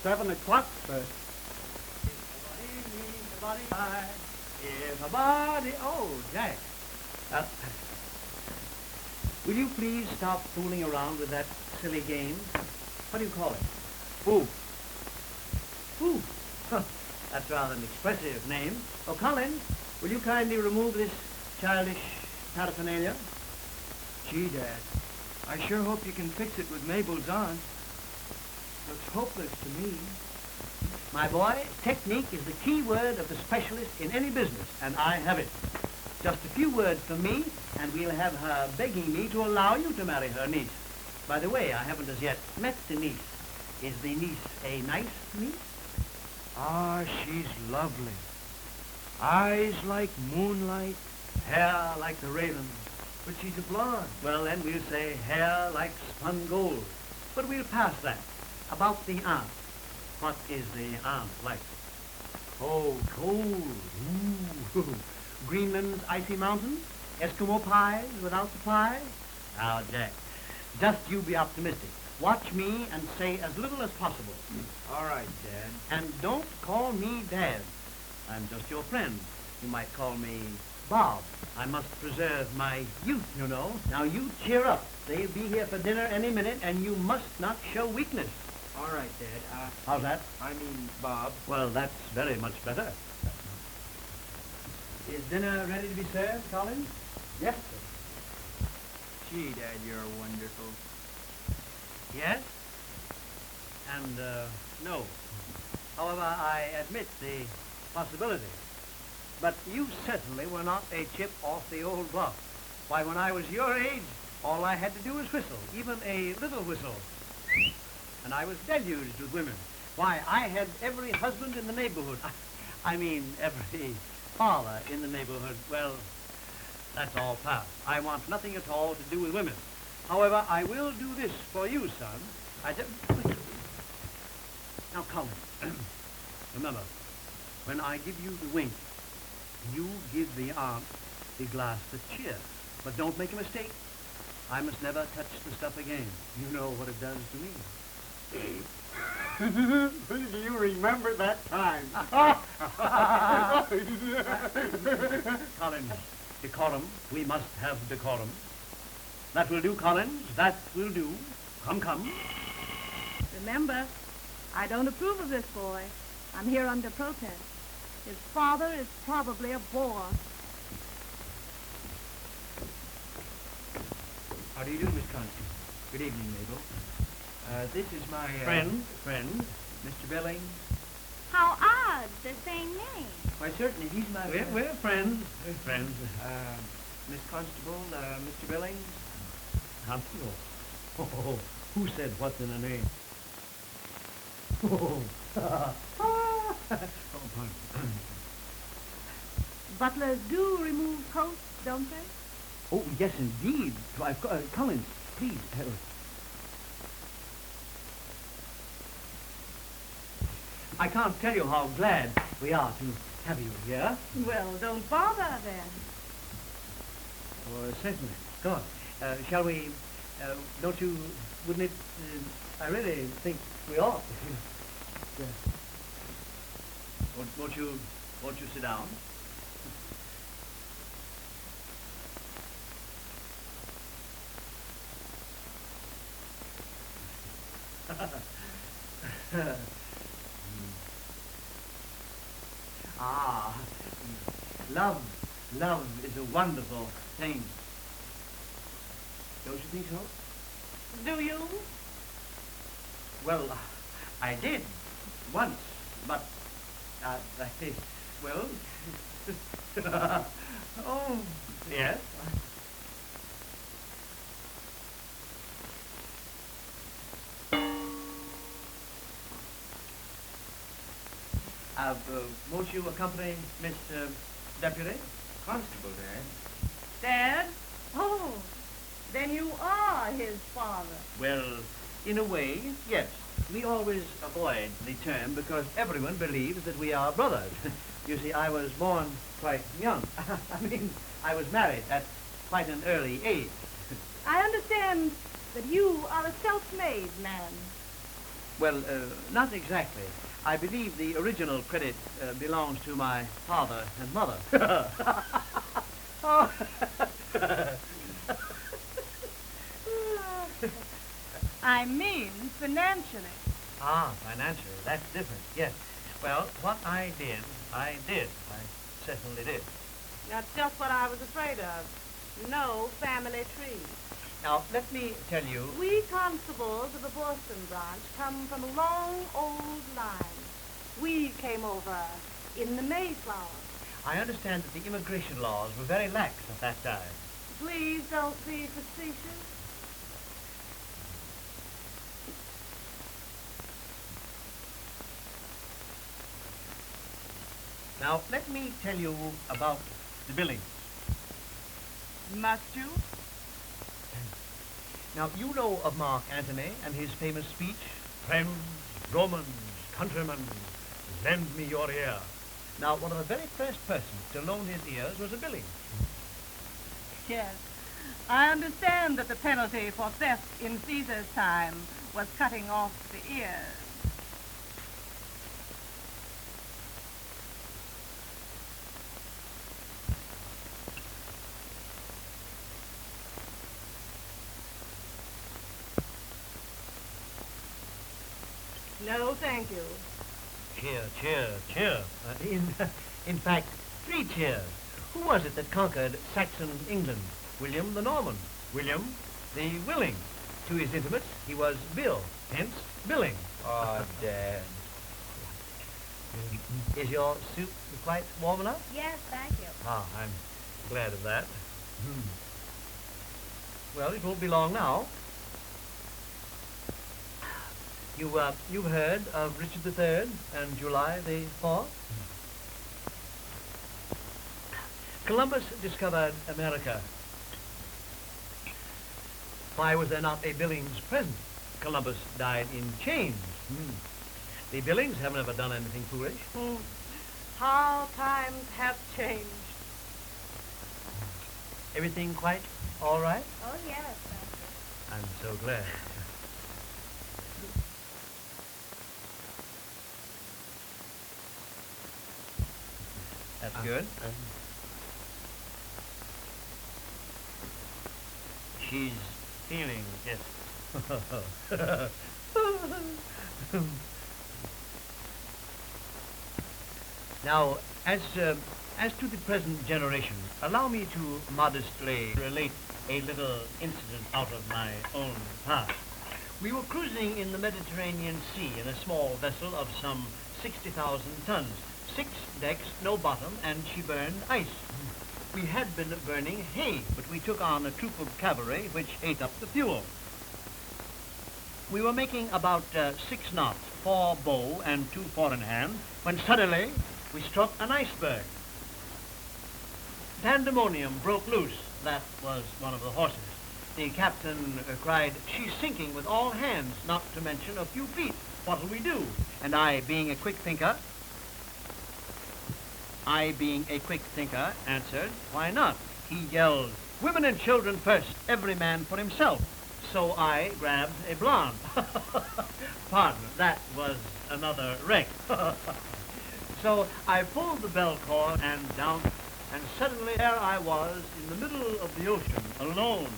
7 o'clock. Oh, Jack. Will you please stop fooling around with that silly game? What do you call it? Foo. Foo. Huh. That's rather an expressive name. Oh, Collins, will you kindly remove this childish paraphernalia? Gee, Dad, I sure hope you can fix it with Mabel's aunt. Looks hopeless to me. My boy, technique is the key word of the specialist in any business, and I have it. Just a few words from me, and we'll have her begging me to allow you to marry her niece. By the way, I haven't as yet met the niece. Is the niece a nice niece? Ah, she's lovely. Eyes like moonlight. Hair like the raven. But she's a blonde. Well, then we'll say hair like spun gold. But we'll pass that. About the aunt. What is the aunt like? Oh, cold. Ooh. Greenland's icy mountains? Eskimo pies without the pie? Now, Jack, just you be optimistic. Watch me and say as little as possible. All right, Dad. And don't call me Dad. I'm just your friend. You might call me Bob. I must preserve my youth, you know. Now, you cheer up. They'll be here for dinner any minute, and you must not show weakness. All right, Dad. How's that? I mean, Bob. Well, that's very much better. Is dinner ready to be served, Collins? Yes, sir. Gee, Dad, you're wonderful. Yes? And, no. However, I admit the possibility. But you certainly were not a chip off the old block. Why, when I was your age, all I had to do was whistle, even a little whistle. And I was deluged with women. Why, I had every husband in the neighborhood. I mean, every father in the neighborhood. Well, that's all past. I want nothing at all to do with women. However, I will do this for you, son. Now, Colin, remember, when I give you the wink, you give the aunt the glass to cheer. But don't make a mistake. I must never touch the stuff again. You know what it does to me. Do you remember that time? Collins, decorum. We must have decorum. That will do, Collins. That will do. Come, come. Remember, I don't approve of this boy. I'm here under protest. His father is probably a bore. How do you do, Miss Constance? Good evening, Mabel. This is my... Friend. Mr. Billings. How odd, the same name. Why, certainly, he's my... We're friends. We're friends. Miss Constable, Mr. Billings. Constable. Oh, who said what's in a name? Oh, oh, pardon. Butlers do remove coats, don't they? Oh, yes, indeed. Collins, please. I can't tell you how glad we are to have you here. Well, don't bother then. Oh, certainly. Go on. Shall we, wouldn't it, I really think we ought. Yeah. Won't you sit down? Love is a wonderful thing. Don't you think so? Do you? Well, I did once, but well, oh, yes. Won't you accompany Miss Deputy? Constable, Dad. Dad? Oh, then you are his father. Well, in a way, yes. We always avoid the term because everyone believes that we are brothers. You see, I was born quite young. I mean, I was married at quite an early age. I understand that you are a self-made man. Well, not exactly. I believe the original credit belongs to my father and mother. Oh. I mean financially. Ah, financially, that's different, yes. Well, what I did. I certainly did. That's just what I was afraid of. No family tree. Now, let me tell you... We constables of the Boston branch come from a long, old line. We came over in the Mayflower. I understand that the immigration laws were very lax at that time. Please don't be facetious. Now, let me tell you about the Billings. Must you? Now, you know of Mark Antony and his famous speech, "Friends, Romans, countrymen, lend me your ear." Now, one of the very first persons to loan his ears was a Billings. Yes. I understand that the penalty for theft in Caesar's time was cutting off the ears. No, thank you. Cheer, cheer, cheer. In fact, 3 cheers. Who was it that conquered Saxon England? William the Norman. William the Willing. To his intimates, he was Bill, hence Billing. Oh, Dad. Is your soup quite warm enough? Yes, thank you. Ah, I'm glad of that. Well, it won't be long now. You've heard of Richard III and July the 4th? Columbus discovered America. Why was there not a Billings present? Columbus died in chains. The Billings have never done anything foolish. How times have changed. Everything quite all right? Oh, yes, thank you. I'm so glad. That's good. She's feeling it. Now, as to the present generation, allow me to modestly relate a little incident out of my own past. We were cruising in the Mediterranean Sea in a small vessel of some 60,000 tons. 6 decks, no bottom, and she burned ice. We had been burning hay, but we took on a troop of cavalry which ate up the fuel. We were making about 6 knots, 4 bow and 2 four in hand, when suddenly we struck an iceberg. Pandemonium broke loose. That was one of the horses. The captain cried, "She's sinking with all hands, not to mention a few feet. What'll we do?" And I, being a quick thinker, answered, "Why not?" He yelled, "Women and children first, every man for himself." So I grabbed a blonde. Pardon, that was another wreck. So I pulled the bell cord and down, and suddenly there I was in the middle of the ocean, alone,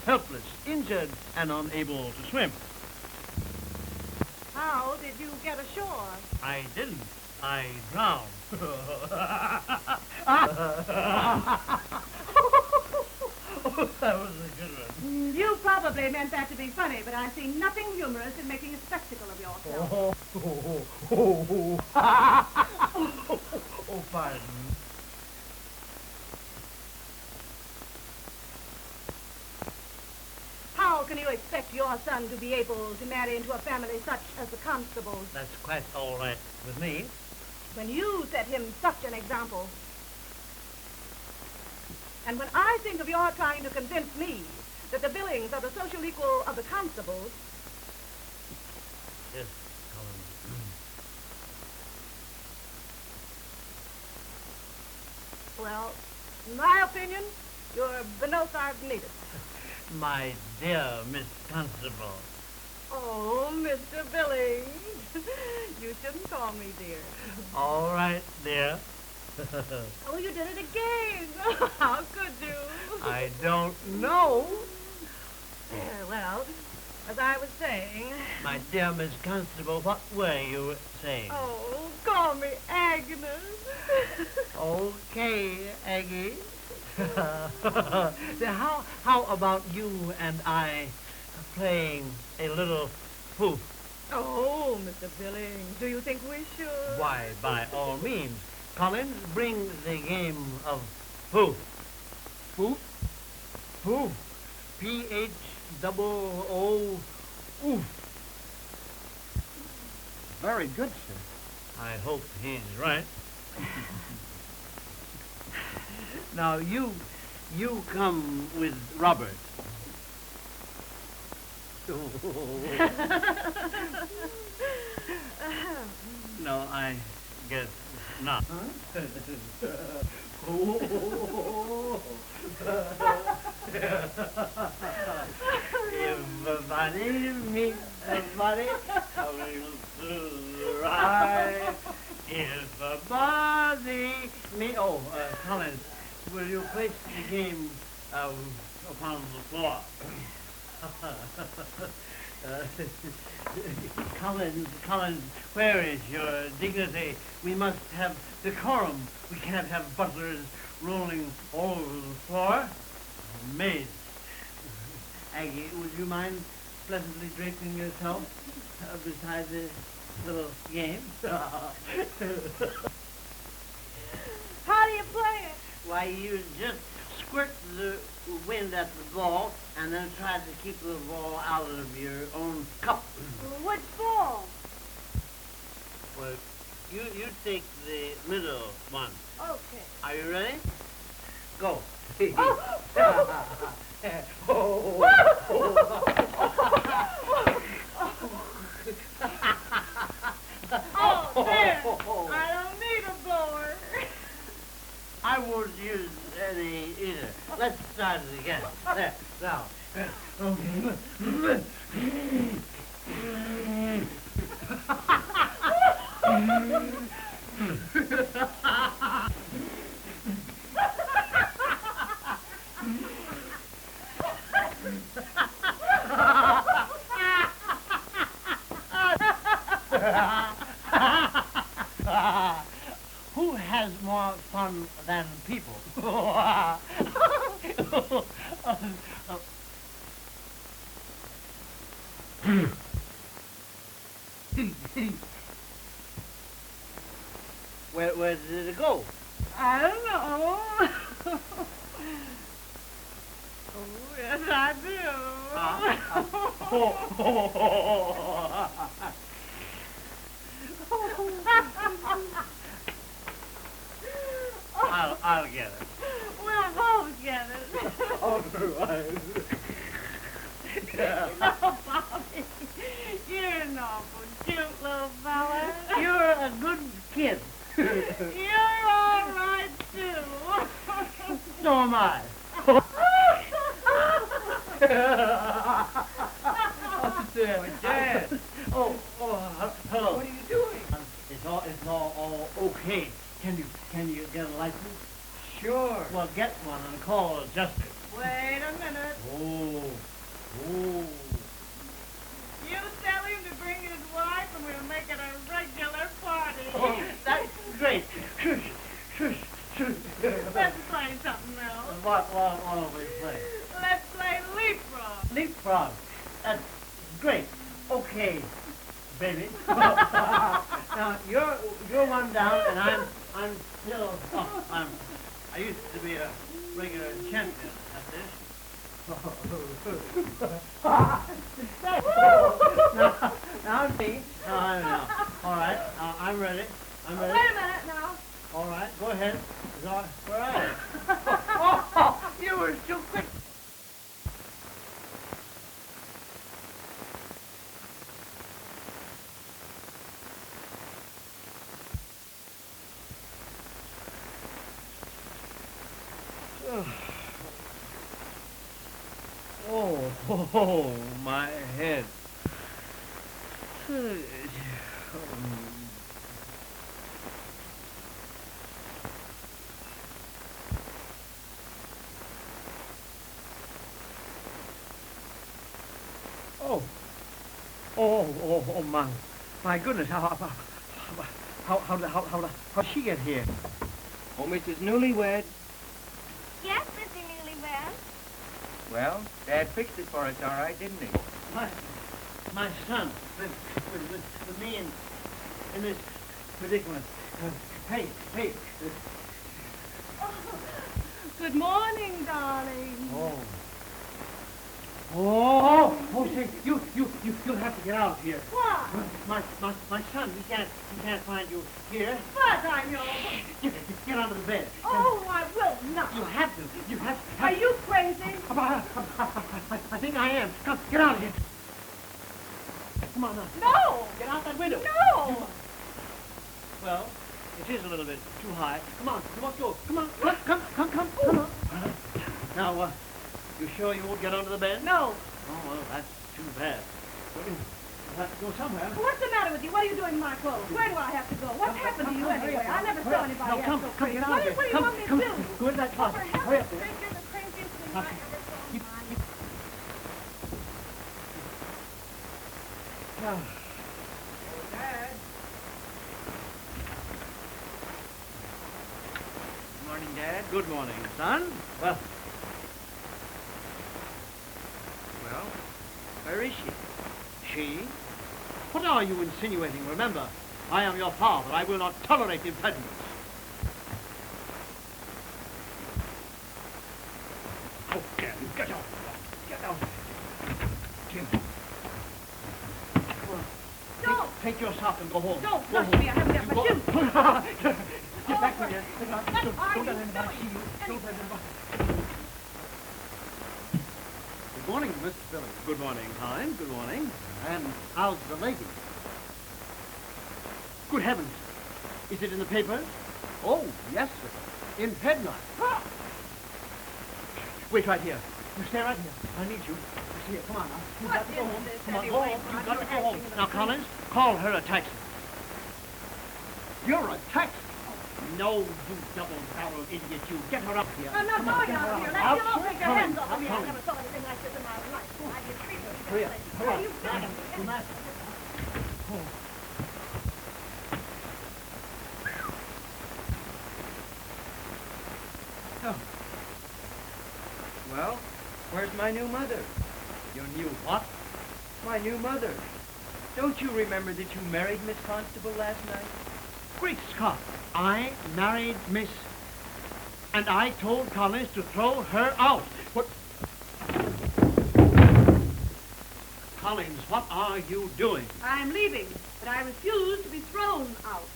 helpless, injured, and unable to swim. How did you get ashore? I didn't. I drowned. Oh, that was a good one. You probably meant that to be funny, but I see nothing humorous in making a spectacle of yourself. Oh, pardon. How can you expect your son to be able to marry into a family such as the Constables That's quite all right with me. when you set him such an example? And when I think of your trying to convince me that the Billings are the social equal of the Constables, Yes, Collins. well, in my opinion, you're the most I've needed. My dear Miss Constable, Oh, Mr. Billings. You shouldn't call me dear. All right, dear. Oh, you did it again. How could you? I don't know. Well, as I was saying... My dear Miss Constable, what were you saying? Oh, call me Agnes. Okay, Aggie. How about you and I playing a little poof? Oh, Mr. Billings, do you think we should? Why, by all means. Collins, bring the game of poof. Poof? Poof. P-H-O-O, oof. Very good, sir. I hope he's right. Now, you come with Robert. No, I guess not. Everybody meet everybody coming to the right. Everybody meet... Oh, Collins, will you place the game upon the floor? Collins, where is your dignity? We must have decorum. We can't have butlers rolling all over the floor. Amazed. Aggie, would you mind pleasantly draping yourself beside the little game? How do you play it? Why, you just squirt the wind at the ball and then try to keep the ball out of your own cup. Which ball? Well, you take the middle one. Okay. Are you ready? Go. Oh, there. I don't need a blower. I won't use any either. Let's start it again. There, now. Who has more fun than people? Where did it go? I don't know. Oh, yes, I do. I'll get it. We'll both get it. All right. No, Bobby. You're an awful cute little fella. You're a good kid. You're all right, too. So am I. Dad. Oh, hello. What are you doing? It's all okay. Can you get a license? Sure. Well, get one and call justice. Wait a minute. Oh. You tell him to bring his wife and we'll make it a regular party. Oh, that's great. Shush. Let's play something else. What will we play? Let's play leapfrog. Leapfrog. That's great. Okay, baby. Now you're one down, and I'm still. I used to be a regular champion at this. now me. No. All right. I'm ready. Wait a minute now. All right. Go ahead. Where are you? You were too quick. Oh, my head. Oh. Oh, my goodness, how did she get here? Oh, Mrs. Newlywed. Yes, Mr. Newlywed. Well, Dad fixed it for us all right, didn't he? My son, with me in this predicament. Hey. Good morning, darling. Say, you'll have to get out of here. What? My son, he can't find you here. But I'm your... Get under the bed. Oh, I will not. You have to. Are you crazy? I think I am. Come, get out of here. Come on now. No. Get out that window. No. Well, it is a little bit too high. Come on, you must go. Come on. Now, you sure you won't get under the bed? No. Oh, well, that's too bad. You'll have to go somewhere. What's the matter with you? What are you doing in my clothes? Where do I have to go? What's happened to you anyway? I never saw anybody else so crazy. Get out of here. What do you want me to do? Go into that closet. For Hurry up heaven's there. sake, you're the craziest thing I ever saw. Dad. Good morning, Dad. Good morning, son. Well, where is she? She? What are you insinuating? Remember, I am your father. I will not tolerate impertinence. Oh, damn you. Get out. Get out. Jim. Don't. Take your sock and go home. Don't Go touch home. me. I haven't got my Go- shoes. Get back to here. What are Don't let you anybody doing? see you. Don't let anybody... Good morning, Mr. Billings. Good morning, Helen. Good morning. And how's the lady? Good heavens. Is it in the papers? Oh, yes, sir. In headlines. Wait right here. You stay right here. I need you. Here, come on now. You've What got to go is home. this Come on, go anyway? home. You've I'm got to go acting home. in the Now, street. Collins, call her a taxi. You're a taxi. No, you double-barreled idiot, you. Get her up here. I'm not Come on, going get her out here. up. Let you all take your Come on, hands off of me. I come on. never saw anything like this in my life. I get treated. Hurry up. What are you doing? Come on. Oh. Well, where's my new mother? Your new what? My new mother. Don't you remember that you married Miss Constable last night? Great Scott. I married Miss... And I told Collins to throw her out. What? Collins, what are you doing? I'm leaving, but I refuse to be thrown out.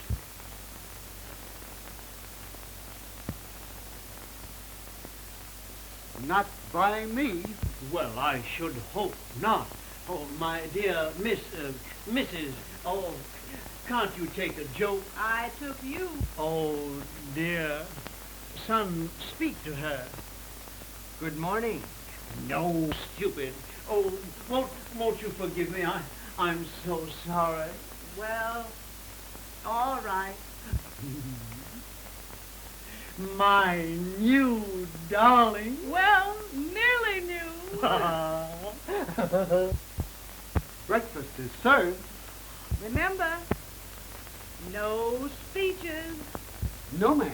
Not by me. Well, I should hope not. Oh, my dear Mrs. Oh, can't you take a joke? I took you. Oh, dear. Son, speak to her. Good morning. No, stupid. Oh, won't you forgive me? I'm so sorry. Well, all right. My new darling. Well, nearly new. Breakfast is served. Remember, no speeches. No, ma'am.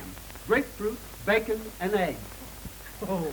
Grapefruit, bacon, and eggs. Oh.